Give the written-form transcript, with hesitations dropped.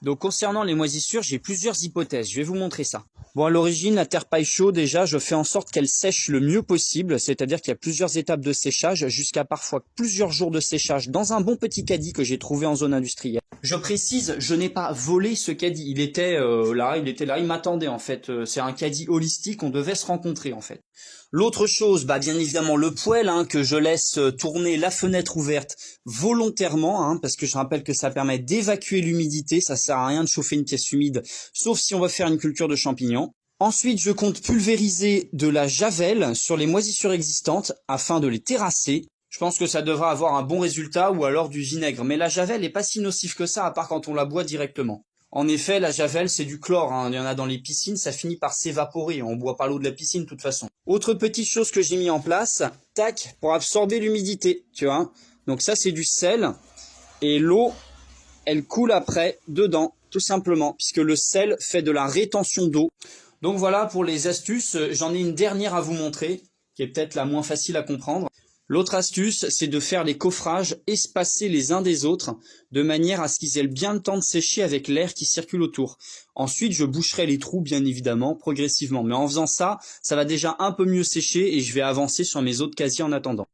Donc concernant les moisissures, j'ai plusieurs hypothèses, je vais vous montrer ça. Bon, à l'origine, la terre paille chaude, déjà, je fais en sorte qu'elle sèche le mieux possible, c'est-à-dire qu'il y a plusieurs étapes de séchage, jusqu'à parfois plusieurs jours de séchage dans un bon petit caddie que j'ai trouvé en zone industrielle. Je précise, je n'ai pas volé ce caddie, il était là, il m'attendait en fait, c'est un caddie holistique, on devait se rencontrer en fait. L'autre chose, bah bien évidemment le poêle que je laisse tourner la fenêtre ouverte volontairement, parce que je rappelle que ça permet d'évacuer l'humidité, ça sert à rien de chauffer une pièce humide, sauf si on va faire une culture de champignons. Ensuite, je compte pulvériser de la javel sur les moisissures existantes afin de les terrasser. Je pense que ça devra avoir un bon résultat ou alors du vinaigre, mais la javel n'est pas si nocive que ça à part quand on la boit directement. En effet, la javel, c'est du chlore, il y en a dans les piscines, ça finit par s'évaporer, on boit pas l'eau de la piscine de toute façon. Autre petite chose que j'ai mis en place, tac, pour absorber l'humidité, tu vois. Donc ça, c'est du sel, et l'eau, elle coule après, dedans, tout simplement, puisque le sel fait de la rétention d'eau. Donc voilà pour les astuces, j'en ai une dernière à vous montrer, qui est peut-être la moins facile à comprendre. L'autre astuce, c'est de faire les coffrages espacés les uns des autres, de manière à ce qu'ils aient bien le temps de sécher avec l'air qui circule autour. Ensuite, je boucherai les trous, bien évidemment, progressivement. Mais en faisant ça, ça va déjà un peu mieux sécher et je vais avancer sur mes autres casiers en attendant.